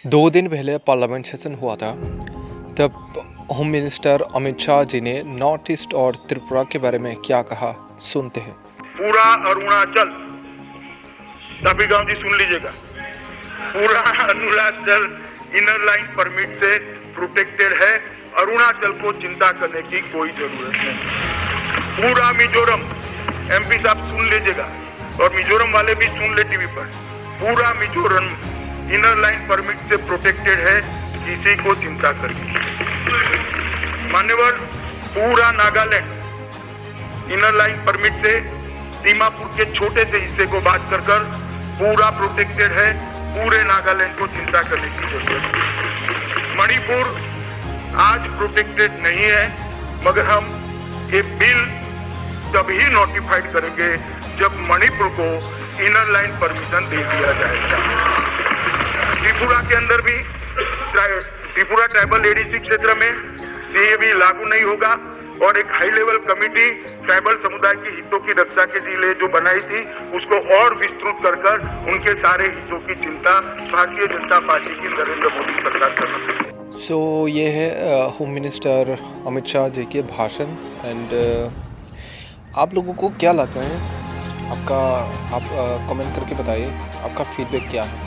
2 दिन पहले parliament session हुआ था, तब होम मिनिस्टर अमित शाह जी ने नॉर्थ ईस्ट और त्रिपुरा के बारे में क्या कहा, सुनते हैं। पूरा अरुणाचल, सभी गांव जी सुन लीजिएगा, पूरा अरुणाचल इनर लाइन परमिट से प्रोटेक्टेड है। अरुणाचल को चिंता करने की कोई जरूरत नहीं। पूरा मिजोरम, एमपी साहब सुन लीजिएगा और मिजोरम वाले भी सुन ले टीवी पर, पूरा मिजोरम इनर लाइन परमिट से प्रोटेक्टेड है, किसी को चिंता करनी। मान्यवर, पूरा नागालैंड इनर लाइन परमिट से दीमापुर के छोटे से हिस्से को बात कर पूरा प्रोटेक्टेड है, पूरे नागालैंड को चिंता करने की जरूरत है। मणिपुर आज प्रोटेक्टेड नहीं है, मगर हम ये बिल तभी नोटिफाइड करेंगे जब मणिपुर को इनर लाइन परमिशन दे दिया जाएगा। त्रिपुरा के अंदर भी त्रिपुरा ट्राइबल एडीसी क्षेत्र में ये भी लागू नहीं होगा और एक हाई लेवल कमेटी ट्राइबल समुदाय के हितों की रक्षा के लिए जो बनाई थी उसको और विस्तृत कर उनके सारे हितों की चिंता भारतीय जनता पार्टी की नरेंद्र मोदी सरकार कर रही है। सो ये है होम मिनिस्टर अमित शाह जी के भाषण। एंड आप लोगों को क्या लगता है, आप कमेंट करके बताइए, आपका फीडबैक क्या है।